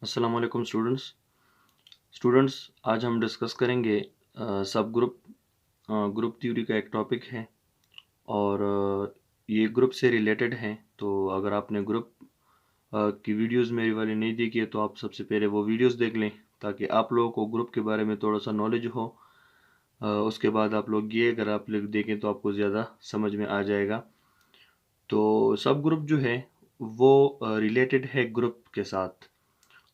अस्सलाम वालेकुम स्टूडेंट्स आज हम डिस्कस करेंगे सब ग्रुप ग्रुप थ्योरी का एक टॉपिक है और ये ग्रुप से रिलेटेड है। तो अगर आपने ग्रुप की वीडियोस मेरी वाली नहीं देखी है तो आप सबसे पहले वो वीडियोस देख लें ताकि आप लोगों को ग्रुप के बारे में थोड़ा सा नॉलेज हो। उसके बाद आप लोग ये अगर आप लोग देखें तो आपको ज़्यादा समझ में आ जाएगा। तो सब ग्रुप जो है वो रिलेटेड है ग्रुप के साथ।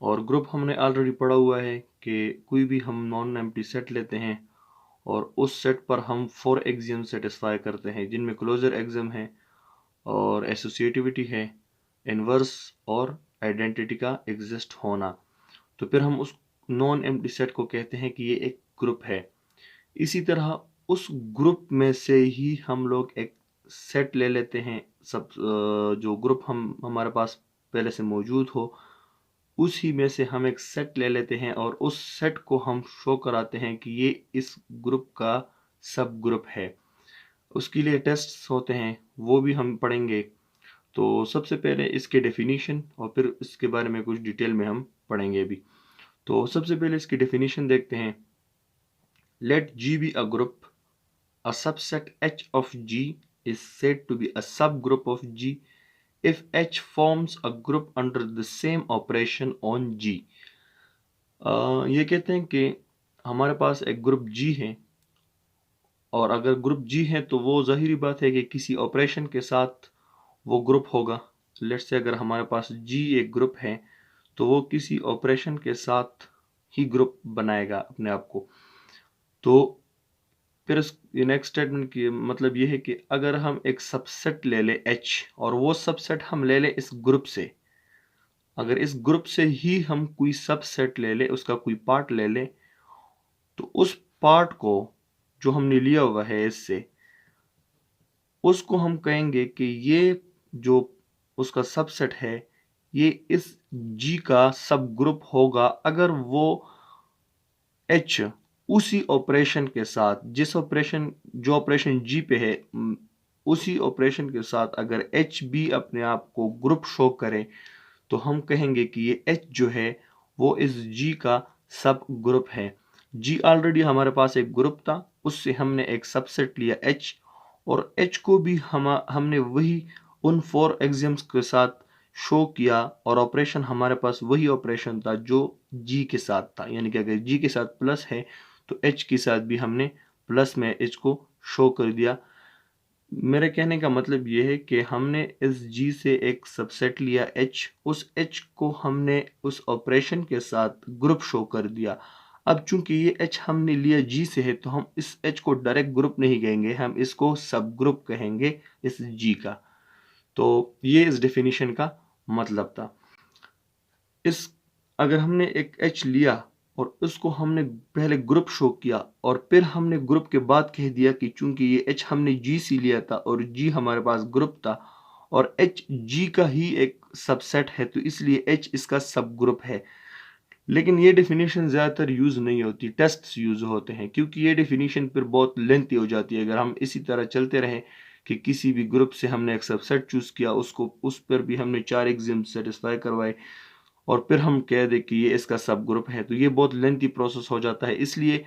और ग्रुप हमने ऑलरेडी पढ़ा हुआ है कि कोई भी हम नॉन एम्प्टी सेट लेते हैं और उस सेट पर हम 4 एक्सियम सेटिस्फाई करते हैं जिनमें क्लोजर एक्सियम है और एसोसिएटिविटी है, इनवर्स और आइडेंटिटी का एग्जिस्ट होना। तो फिर हम उस नॉन एम्प्टी सेट को कहते हैं कि ये एक ग्रुप है। इसी तरह उस ग्रुप में से ही हम लोग एक सेट ले लेते हैं, सब जो ग्रुप हम हमारे पास पहले से मौजूद हो उसी में से हम एक सेट ले लेते हैं और उस सेट को हम शो कराते हैं कि ये इस ग्रुप का सब ग्रुप है। उसके लिए टेस्ट्स होते हैं, वो भी हम पढ़ेंगे। तो सबसे पहले इसके डेफिनीशन और फिर इसके बारे में कुछ डिटेल में हम पढ़ेंगे अभी। तो सबसे पहले इसकी डेफिनीशन देखते हैं। Let G be a group, a subset H of G is said to be a subgroup of G if H forms a group under the same operation on G। ये कहते हैं कि हमारे पास एक ग्रुप G है और अगर group G है तो वो ज़ाहिरी बात है कि किसी ऑपरेशन के साथ वो ग्रुप होगा। लेट्स से अगर हमारे पास G एक ग्रुप है तो वो किसी ऑपरेशन के साथ ही ग्रुप बनाएगा अपने आप को। तो फिर इस नेक्स्ट स्टेटमेंट की मतलब ये है कि अगर हम एक सबसेट ले ले H और वो सबसेट हम ले ले इस ग्रुप से, अगर इस ग्रुप से ही हम कोई सबसेट ले ले, उसका कोई पार्ट ले ले, तो उस पार्ट को जो हमने लिया हुआ है इससे, उसको हम कहेंगे कि ये जो उसका सबसेट है ये इस G का सब ग्रुप होगा अगर वो H उसी ऑपरेशन के साथ जो ऑपरेशन G पे है उसी ऑपरेशन के साथ अगर H भी अपने आप को ग्रुप शो करे तो हम कहेंगे कि ये H जो है वो इस G का सब ग्रुप है। G ऑलरेडी हमारे पास एक ग्रुप था, उससे हमने एक सबसेट लिया H और H को भी हमने वही उन 4 एक्सियम्स के साथ शो किया और ऑपरेशन हमारे पास वही ऑपरेशन था जो G के साथ था। यानी कि अगर G के साथ प्लस है तो H के साथ भी हमने प्लस में H को शो कर दिया। मेरे कहने का मतलब ये है कि हमने इस G से एक सबसेट लिया H, उस H को हमने उस ऑपरेशन के साथ ग्रुप शो कर दिया। अब चूंकि ये H हमने लिया G से है तो हम इस H को डायरेक्ट ग्रुप नहीं कहेंगे, हम इसको सब ग्रुप कहेंगे इस G का। तो ये इस डेफिनेशन का मतलब था। इस अगर हमने एक H लिया और उसको हमने पहले ग्रुप शो किया और फिर हमने ग्रुप के बाद कह दिया कि चूंकि ये H हमने G से लिया था और G हमारे पास ग्रुप था और H G का ही एक सबसेट है तो इसलिए H इसका सब ग्रुप है। लेकिन ये डेफिनेशन ज़्यादातर यूज़ नहीं होती, टेस्ट्स यूज़ होते हैं क्योंकि ये डेफिनेशन फिर बहुत लेंथी हो जाती है। अगर हम इसी तरह चलते रहें कि किसी भी ग्रुप से हमने एक सबसेट चूज़ किया, उसको उस पर भी हमने 4 एग्जिम सेटिस्फाई करवाए और फिर हम कह दें कि ये इसका सब ग्रुप है, तो ये बहुत लेंथी प्रोसेस हो जाता है। इसलिए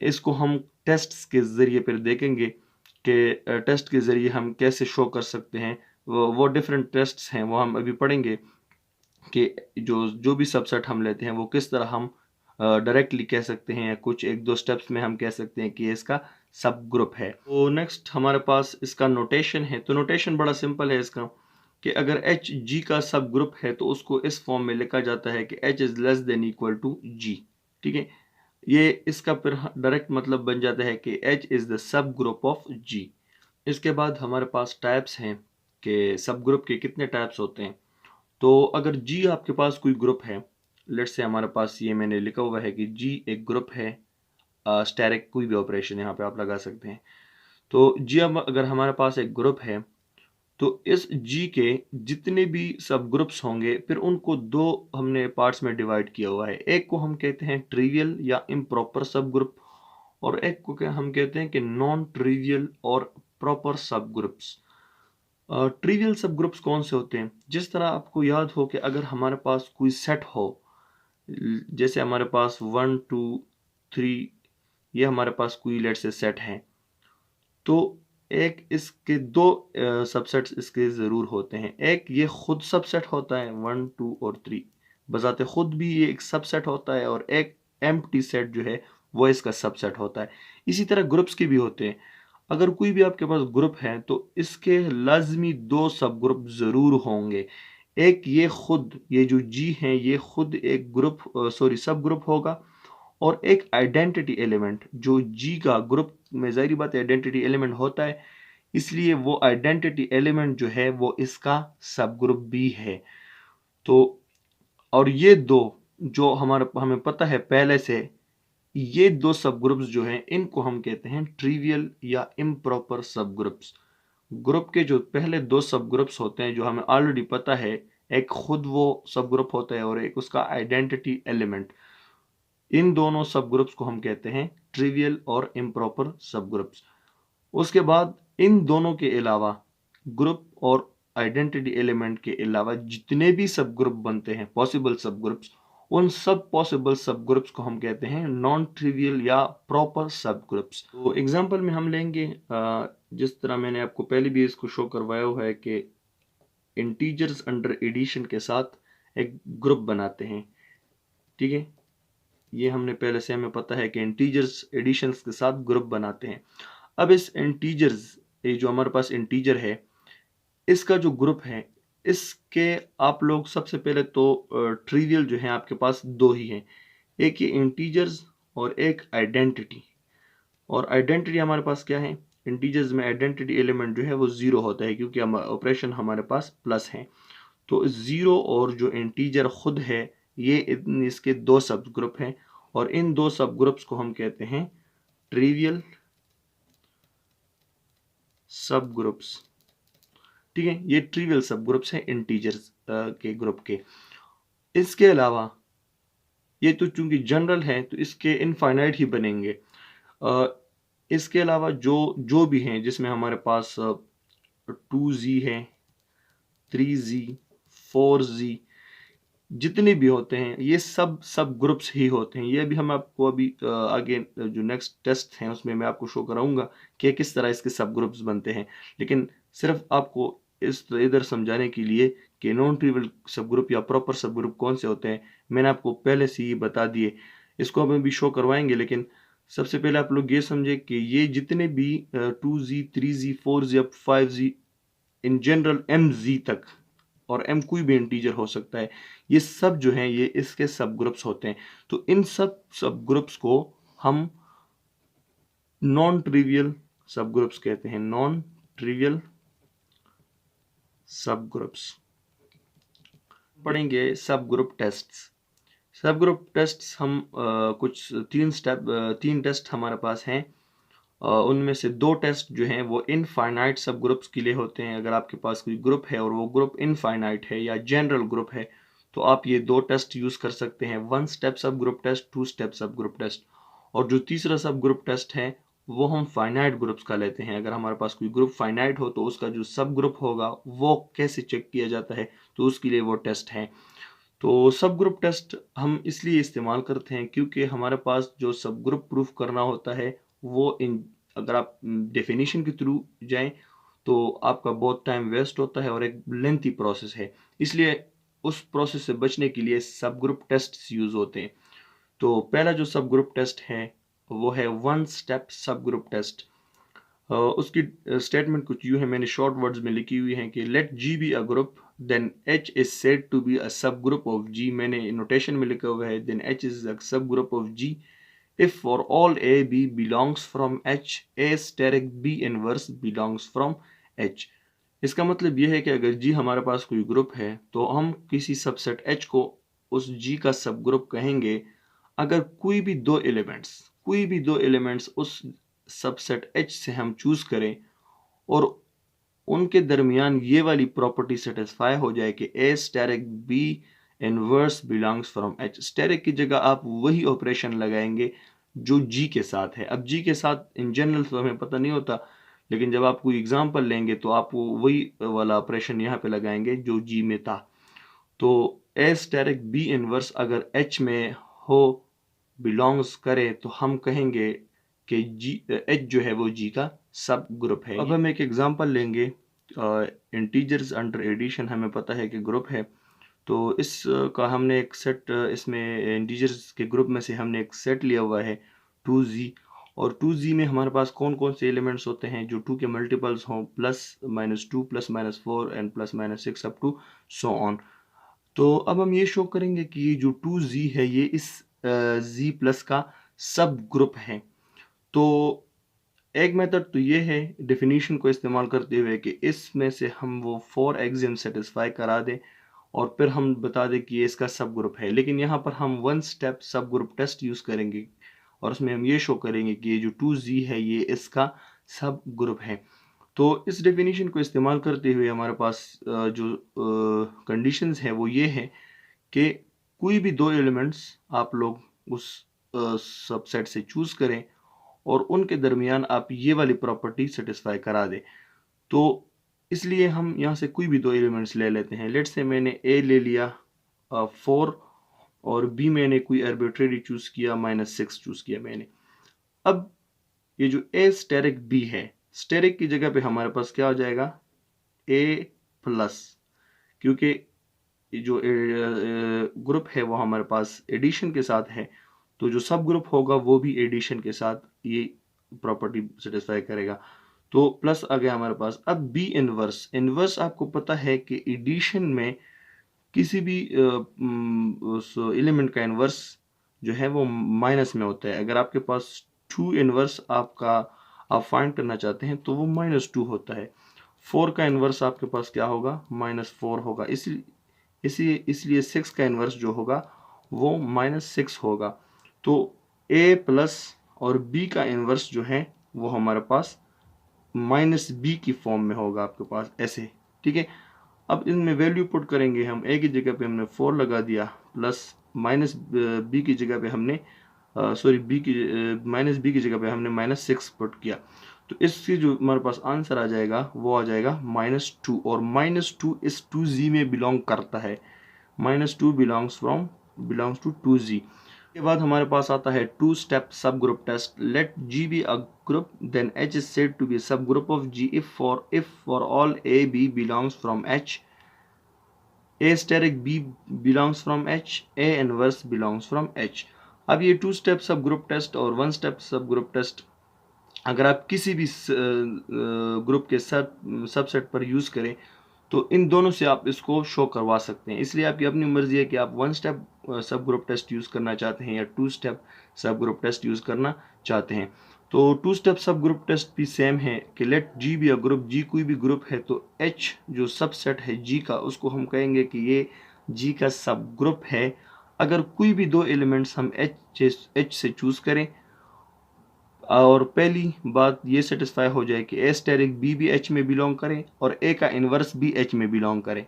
इसको हम टेस्ट्स के ज़रिए फिर देखेंगे कि टेस्ट के ज़रिए हम कैसे शो कर सकते हैं। वो डिफरेंट टेस्ट्स हैं, वो हम अभी पढ़ेंगे कि जो जो भी सबसेट हम लेते हैं वो किस तरह हम डायरेक्टली कह सकते हैं या कुछ एक दो स्टेप्स में हम कह सकते हैं कि ये इसका सब ग्रुप है। तो नेक्स्ट हमारे पास इसका नोटेशन है। तो नोटेशन बड़ा सिंपल है इसका कि अगर H G का सब ग्रुप है तो उसको इस फॉर्म में लिखा जाता है कि H is less than equal to G। ठीक है, ये इसका फिर डायरेक्ट मतलब बन जाता है कि H is the sub group of G। इसके बाद हमारे पास टाइप्स हैं कि सब ग्रुप के कितने टाइप्स होते हैं। तो अगर G आपके पास कोई ग्रुप है, लेट्स से हमारे पास ये मैंने लिखा हुआ है कि G एक ग्रुप है, स्टैटिक कोई भी ऑपरेशन यहाँ पे आप लगा सकते हैं। तो G अगर हमारे पास एक ग्रुप है तो इस G के जितने भी सब ग्रुप्स होंगे फिर उनको दो हमने पार्ट्स में डिवाइड किया हुआ है। एक को हम कहते हैं ट्रिवियल या इम्प्रॉपर सब ग्रुप और एक को क्या हम कहते हैं कि नॉन ट्रिवियल और प्रॉपर सब ग्रुप्स। ट्रिवियल सब ग्रुप्स कौन से होते हैं? जिस तरह आपको याद हो कि अगर हमारे पास कोई सेट हो, जैसे हमारे पास 1 2 3, ये हमारे पास कोई लेट्स से सेट है, तो एक इसके दो सबसेट्स इसके ज़रूर होते हैं। एक ये खुद सबसेट होता है 1 2 और 3, बजाते खुद भी ये एक सबसेट होता है, और एक एम्प्टी सेट जो है वो इसका सबसेट होता है। इसी तरह ग्रुप्स के भी होते हैं। अगर कोई भी आपके पास ग्रुप है तो इसके लाजमी दो सब ग्रुप ज़रूर होंगे। एक ये खुद, ये जो जी हैं, ये खुद एक ग्रुप सब ग्रुप होगा, और एक आइडेंटिटी एलिमेंट जो जी का ग्रुप में, जाहिर बात है आइडेंटिटी एलिमेंट होता है, इसलिए वो आइडेंटिटी एलिमेंट जो है वो इसका सब ग्रुप भी है। तो और ये दो जो हमें पता है पहले से, ये दो सब ग्रुप्स जो हैं इनको हम कहते हैं ट्रिवियल या इम्प्रॉपर सब ग्रुप्स। ग्रुप के जो पहले दो सब ग्रुप्स होते हैं जो हमें ऑलरेडी पता है, एक खुद वो सब ग्रुप होता है और एक उसका आइडेंटिटी एलिमेंट, इन दोनों सब ग्रुप्स को हम कहते हैं ट्रिवियल और इम्प्रॉपर सब ग्रुप्स। उसके बाद इन दोनों के अलावा, ग्रुप और आइडेंटिटी एलिमेंट के अलावा जितने भी सब ग्रुप बनते हैं पॉसिबल सब ग्रुप्स, उन सब पॉसिबल सब ग्रुप्स को हम कहते हैं नॉन ट्रिवियल या प्रॉपर सब ग्रुप्स। तो एग्जांपल में हम लेंगे, जिस तरह मैंने आपको पहले भी इसको शो करवाया हुआ है कि इंटीजर्स अंडर एडिशन के साथ एक ग्रुप बनाते हैं। ठीक है, ये हमने पहले से हमें पता है कि इंटीजर्स एडिशंस के साथ ग्रुप बनाते हैं। अब इस इंटीजर्स, ये जो हमारे पास इंटीजर है, इसका जो ग्रुप है, इसके आप लोग सबसे पहले तो ट्रिवियल जो है आपके पास दो ही हैं, एक ये इंटीजर्स और एक आइडेंटिटी। और आइडेंटिटी हमारे पास क्या है? इंटीजर्स में आइडेंटिटी एलिमेंट जो है वो जीरो होता है, क्योंकि ऑपरेशन हमारे पास प्लस है। तो जीरो और जो इंटीजर खुद है, ये इसके दो सब ग्रुप हैं, और इन दो सब ग्रुप्स को हम कहते हैं ट्रिवियल सब ग्रुप्स। ठीक है, ये ट्रिवियल सब ग्रुप्स हैं इंटीजर्स के ग्रुप के। इसके अलावा ये तो चूंकि जनरल है तो इसके इनफाइनाइट ही बनेंगे। इसके अलावा जो जो भी हैं, जिसमें हमारे पास 2z है, 3z, 4z, जितने भी होते हैं ये सब सब ग्रुप्स ही होते हैं। ये भी हम आपको अभी आगे जो नेक्स्ट टेस्ट हैं उसमें मैं आपको शो कराऊंगा कि किस तरह इसके सब ग्रुप्स बनते हैं। लेकिन सिर्फ आपको इस इधर समझाने के लिए कि नॉन ट्रिवियल सब ग्रुप या प्रॉपर सब ग्रुप कौन से होते हैं, मैंने आपको पहले से ही बता दिए। इसको हम अभी शो करवाएंगे, लेकिन सबसे पहले आप लोग ये समझे कि ये जितने भी 2z, 3z, 4z, 5z, in general mz तक, और m कोई भी इंटीजर हो सकता है, ये सब जो हैं ये इसके सब ग्रुप्स होते हैं। तो इन सब सब ग्रुप्स को हम नॉन ट्रिवियल सब ग्रुप्स कहते हैं, नॉन ट्रिवियल सब ग्रुप्स। पढ़ेंगे सब ग्रुप टेस्ट्स। सब ग्रुप टेस्ट्स हम कुछ तीन टेस्ट हमारे पास हैं। उनमें से दो टेस्ट जो हैं वो इनफाइनाइट सब ग्रुप्स के लिए होते हैं। अगर आपके पास कोई ग्रुप है और वो ग्रुप इनफाइनाइट है या जनरल ग्रुप है, तो आप ये दो टेस्ट यूज कर सकते हैं, 1 step subgroup test, 2 step subgroup test. और जो तीसरा सब ग्रुप टेस्ट है वो हम फाइनाइट ग्रुप्स का लेते हैं। अगर हमारे पास कोई ग्रुप फाइनाइट हो तो उसका जो सब ग्रुप होगा वो कैसे चेक किया जाता है, तो उसके लिए वो टेस्ट है। तो सब ग्रुप टेस्ट हम इसलिए इस्तेमाल करते हैं क्योंकि हमारे पास जो सब ग्रुप प्रूफ करना होता है वो अगर आप डेफिनेशन के थ्रू जाएं तो आपका बहुत टाइम वेस्ट होता है और एक लेंथी प्रोसेस है, इसलिए उस प्रोसेस से बचने के लिए सब ग्रुप टेस्ट यूज होते हैं। तो पहला जो सब ग्रुप टेस्ट है वो है 1 स्टेप सब ग्रुप टेस्ट। उसकी स्टेटमेंट कुछ यूं है, मैंने शॉर्ट वर्ड्स में लिखी हुई है कि let G be a group then H is said to be a subgroup of जी। मैंने नोटेशन में लिखा हुआ है then H is a subgroup of G if for all a b belongs from h, a steric b inverse belongs from h। इसका मतलब यह है कि अगर g हमारे पास कोई ग्रुप है तो हम किसी सबसेट h को उस g का सब ग्रुप कहेंगे अगर कोई भी दो एलिमेंट्स उस सबसेट h से हम चूज करें और उनके दरमियान ये वाली प्रॉपर्टी सेटिस्फाई हो जाए कि a asterisk b inverse belongs from h। Asterisk की जगह आप वही ऑपरेशन लगाएंगे जो g के साथ है। अब g के साथ इन जनरल तो हमें पता नहीं होता, लेकिन जब आप कोई एग्जाम्पल लेंगे तो आप वो वही वाला ऑपरेशन यहाँ पे लगाएंगे जो जी में था। तो ए स्टेरिक बी इनवर्स अगर एच में हो, बिलोंग्स करे, तो हम कहेंगे कि जी एच जो है वो जी का सब ग्रुप है। अब हम एक एग्जांपल लेंगे, इंटीजर्स अंडर एडिशन हमें पता है कि ग्रुप है, तो इस का हमने एक सेट, इसमें इंटीजर्स के ग्रुप में से हमने एक सेट लिया हुआ है 2z, और 2z में हमारे पास कौन कौन से एलिमेंट्स होते हैं जो 2 के मल्टीपल्स हों, +-2 +-4 and +-6 up to so on. तो अब हम ये शो करेंगे कि ये जो 2z है ये इस z प्लस का सब ग्रुप है। तो एक मेथड तो ये है डेफिनेशन को इस्तेमाल करते हुए कि इसमें से हम वो 4 एक्सियम सेटिस्फाई करा दें और फिर हम बता दें कि ये इसका सब ग्रुप है। लेकिन यहाँ पर हम one step subgroup test use करेंगे और उसमें हम ये शो करेंगे कि ये जो 2z है ये इसका सब ग्रुप है। तो इस डेफिनेशन को इस्तेमाल करते हुए हमारे पास जो कंडीशंस है वो ये है कि कोई भी दो एलिमेंट्स आप लोग उस सबसेट से चूज करें और उनके दरमियान आप ये वाली प्रॉपर्टी सेटिस्फाई करा दें। तो इसलिए हम यहाँ से कोई भी दो एलिमेंट्स ले लेते हैं। लेट्स से मैंने ए ले लिया 4 और बी मैंने कोई आर्बिट्रेरी चूज किया -6 चूज किया मैंने। अब ये जो ए स्टेरिक बी है, स्टेरिक की जगह पे हमारे पास क्या हो जाएगा ए प्लस, क्योंकि जो ग्रुप है वो हमारे पास एडिशन के साथ है, तो जो सब ग्रुप होगा वो भी एडिशन के साथ ये प्रॉपर्टी सेटिस्फाई करेगा। तो प्लस आ गया हमारे पास। अब बी इनवर्स, इनवर्स आपको पता है कि एडिशन में किसी भी उस एलिमेंट का इनवर्स जो है वो माइनस में होता है। अगर आपके पास 2 इनवर्स आपका आप फाइंड करना चाहते हैं तो वो -2 होता है। 4 का इनवर्स आपके पास क्या होगा, -4 होगा। इसलिए 6 का इनवर्स जो होगा वो -6 होगा। तो a प्लस और b का इनवर्स जो है वो हमारे पास -b की फॉर्म में होगा आपके पास ऐसे, ठीक है। अब इनमें वैल्यू पुट करेंगे हम, a की जगह पे हमने 4 लगा दिया, प्लस -b की जगह पे हमने b की जगह पे हमने -6 पुट किया। तो इससे जो हमारे पास आंसर आ जाएगा वो आ जाएगा -2, और -2 इस 2z में बिलोंग करता है। -2 बिलोंग्स टू 2z। के बाद हमारे पास आता है 2 step subgroup test. Let G be a group, then H is said to be a subgroup of G if for all A B belongs from H, A steric B belongs from H, A inverse belongs from H। अब ये 2 step subgroup test और 1 step subgroup test अगर आप किसी भी group के subset पर use करें तो इन दोनों से आप इसको शो करवा सकते हैं। इसलिए आपकी अपनी मर्जी है कि आप 1 step subgroup test use करना चाहते हैं या 2 step subgroup test use करना चाहते हैं। तो 2 स्टेप सब ग्रुप टेस्ट भी सेम है कि let G be a group, G कोई भी ग्रुप है तो एच जो सबसेट है जी का उसको हम कहेंगे कि ये जी का सब ग्रुप है अगर कोई भी दो एलिमेंट्स हम एच से चूज़ करें और पहली बात ये सेटिस्फाई हो जाए कि ए स्टेरिक बी भी एच में बिलोंग करे और ए का इन्वर्स भी एच में बिलोंग करे।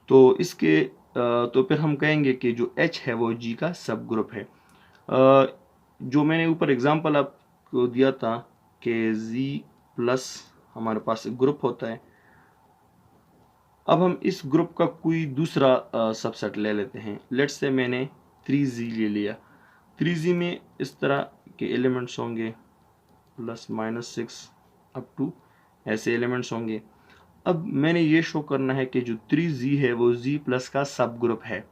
तो इसके तो फिर हम कहेंगे कि जो एच है वो जी का सब ग्रुप है। जो मैंने ऊपर एग्जांपल आपको दिया था कि जी प्लस हमारे पास ग्रुप होता है। अब हम इस ग्रुप का कोई दूसरा सबसेट ले लेते हैं। लेट्स से मैंने 3z ले लिया। 3z में इस तरह के एलिमेंट्स होंगे, +-6 अप टू ऐसे एलिमेंट्स होंगे। अब मैंने ये शो करना है कि जो 3z है वो z प्लस का सब ग्रुप है,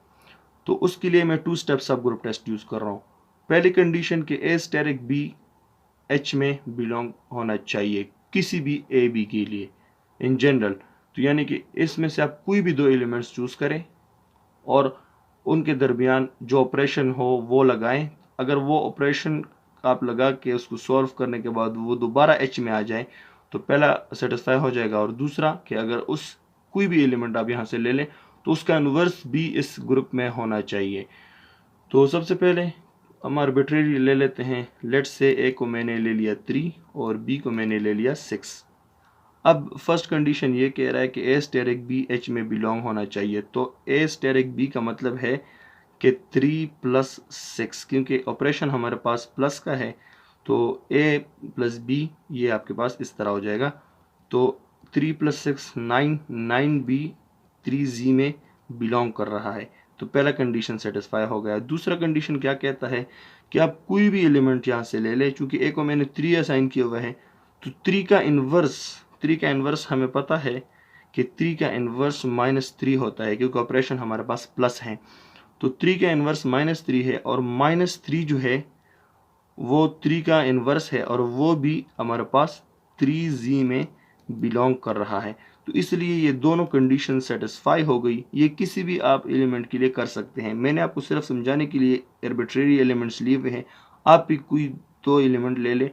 तो उसके लिए मैं 2 step subgroup test use कर रहा हूँ। पहली कंडीशन कि ए स्टेरिक बी एच में बिलोंग होना चाहिए किसी भी ए बी के लिए इन जनरल। तो यानी कि इसमें से आप कोई भी दो एलिमेंट्स चूज़ करें और उनके दरमियान जो ऑपरेशन हो वो लगाएं। अगर वो ऑपरेशन आप लगा के उसको सॉल्व करने के बाद वो दोबारा एच में आ जाए तो पहला सेटिस्फाई हो जाएगा, और दूसरा कि अगर उस कोई भी एलिमेंट आप यहाँ से ले लें तो उसका इन्वर्स भी इस ग्रुप में होना चाहिए। तो सबसे पहले हम आर्बिट्रेरी ले लेते हैं। लेट्स से ए को मैंने ले लिया 3 और बी को मैंने ले लिया 6। अब फर्स्ट कंडीशन ये कह रहा है कि ए स्टेरिक बी एच में बिलोंग होना चाहिए। तो ए स्टेरिक बी का मतलब है कि 3 + 6, क्योंकि ऑपरेशन हमारे पास प्लस का है तो a प्लस b ये आपके पास इस तरह हो जाएगा। तो 3 + 6 9, 9b 3z में बिलोंग कर रहा है। तो पहला कंडीशन सेटिस्फाई हो गया। दूसरा कंडीशन क्या कहता है कि आप कोई भी एलिमेंट यहाँ से ले लें। चूंकि a को मैंने 3 असाइन किया हुआ है, तो 3 का इन्वर्स हमें पता है कि 3 का इन्वर्स -3 होता है, क्योंकि ऑपरेशन हमारे पास प्लस है। तो 3 का इन्वर्स -3 है, और -3 जो है वो 3 का इन्वर्स है, और वो भी हमारे पास 3z में बिलोंग कर रहा है। तो इसलिए ये दोनों कंडीशन सेटिस्फाई हो गई। ये किसी भी आप एलिमेंट के लिए कर सकते हैं। मैंने आपको सिर्फ समझाने के लिए आर्बिट्रेरी एलिमेंट्स लिए हुए हैं। आप भी कोई 2 एलिमेंट ले लें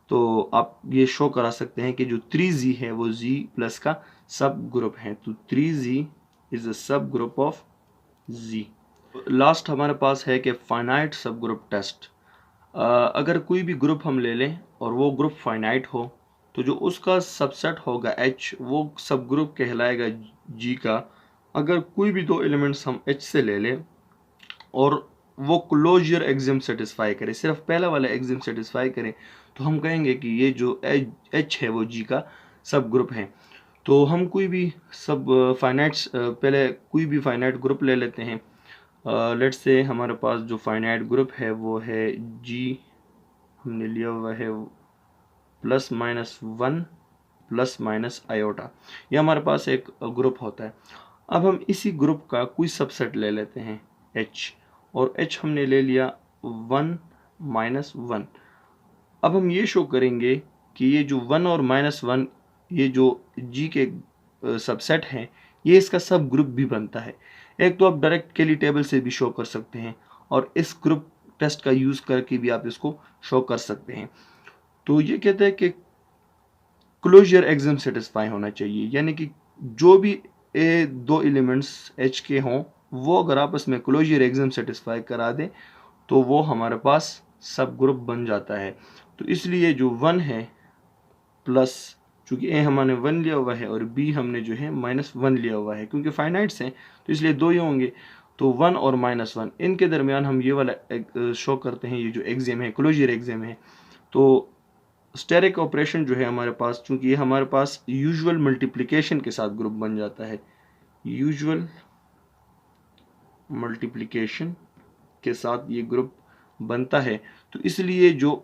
तो आप ये शो करा सकते हैं कि जो 3z है वो z प्लस का सब ग्रुप है। तो 3z is a subgroup of z। Last हमारे पास है कि फाइनाइट सब ग्रुप टेस्ट। अगर कोई भी ग्रुप हम ले लें और वो ग्रुप फाइनाइट हो, तो जो उसका सबसेट होगा H, वो सब ग्रुप कहलाएगा G का। अगर कोई भी 2 एलिमेंट्स हम H से ले लें और वो क्लोजर एक्सिम सेटिस्फाई करे, सिर्फ पहला वाला एक्सिम सेटिस्फाई करे, तो हम कहेंगे कि ये जो H है वो G का सब ग्रुप है। तो हम कोई भी पहले कोई भी फाइनाइट ग्रुप ले लेते हैं। लेट्स से हमारे पास जो फाइनाइट ग्रुप है वो है G, हमने लिया हुआ है ±1 ± आयोटा। ये हमारे पास एक ग्रुप होता है। अब हम इसी ग्रुप का कोई सबसेट ले लेते हैं H, और H हमने ले लिया 1 -1। अब हम ये शो करेंगे कि ये जो 1 और -1 ये जो G के सबसेट हैं, ये इसका सब ग्रुप भी बनता है। एक तो आप डायरेक्ट केली टेबल से भी शो कर सकते हैं, और इस ग्रुप टेस्ट का यूज़ करके भी आप इसको शो कर सकते हैं। तो ये कहते हैं कि क्लोजर एक्सिम सेटिस्फाई होना चाहिए, यानी कि जो भी 2 एलिमेंट्स H के हों, वो अगर आपस में क्लोजर एक्सिम सेटिस्फाई करा दें तो वो हमारे पास सब ग्रुप बन जाता है। तो इसलिए जो 1 है प्लस, चूंकि A हमने 1 लिया हुआ है और B हमने जो है -1 लिया हुआ है, क्योंकि फाइनाइट्स हैं तो इसलिए 2 ही होंगे। तो 1 और -1 इनके दरमियान हम ये वाला शो करते हैं, ये जो एक्सिम है क्लोजर एक्सिम है। तो स्टेरिक ऑपरेशन जो है हमारे पास, चूंकि ये हमारे पास यूजुअल मल्टीप्लिकेशन के साथ ग्रुप बन जाता है, यूजुअल मल्टीप्लिकेशन के साथ ये ग्रुप बनता है, तो इसलिए जो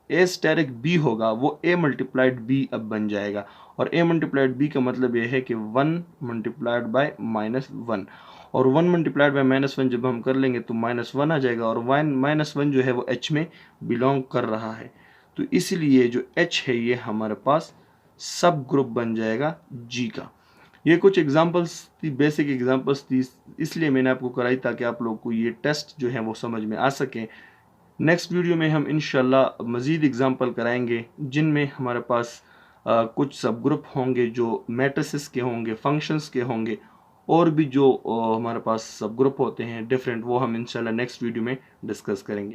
A स्टेरिक B होगा वो A मल्टीप्लाइड B अब बन जाएगा। और A मल्टीप्लाइड B का मतलब ये है कि 1 मल्टीप्लाइड बाय -1, और 1 मल्टीप्लाइड बाय -1 जब हम कर लेंगे तो -1 आ जाएगा, और -1 जो है वो H में बिलोंग कर रहा है। तो इसलिए जो H है ये हमारे पास सब ग्रुप बन जाएगा G का। ये कुछ एग्जांपल्स थी, बेसिक एग्जांपल्स थी, इसलिए मैंने आपको कराई ताकि आप लोग को ये टेस्ट जो है वो समझ में आ सके। नेक्स्ट वीडियो में हम इंशाल्लाह मज़ीद एग्जांपल कराएंगे जिनमें हमारे पास कुछ सब ग्रुप होंगे जो मैट्रिसेस के होंगे, फंक्शंस के होंगे, और भी जो हमारे पास सब ग्रुप होते हैं डिफरेंट, वो हम इंशाल्लाह नेक्स्ट वीडियो में डिस्कस करेंगे।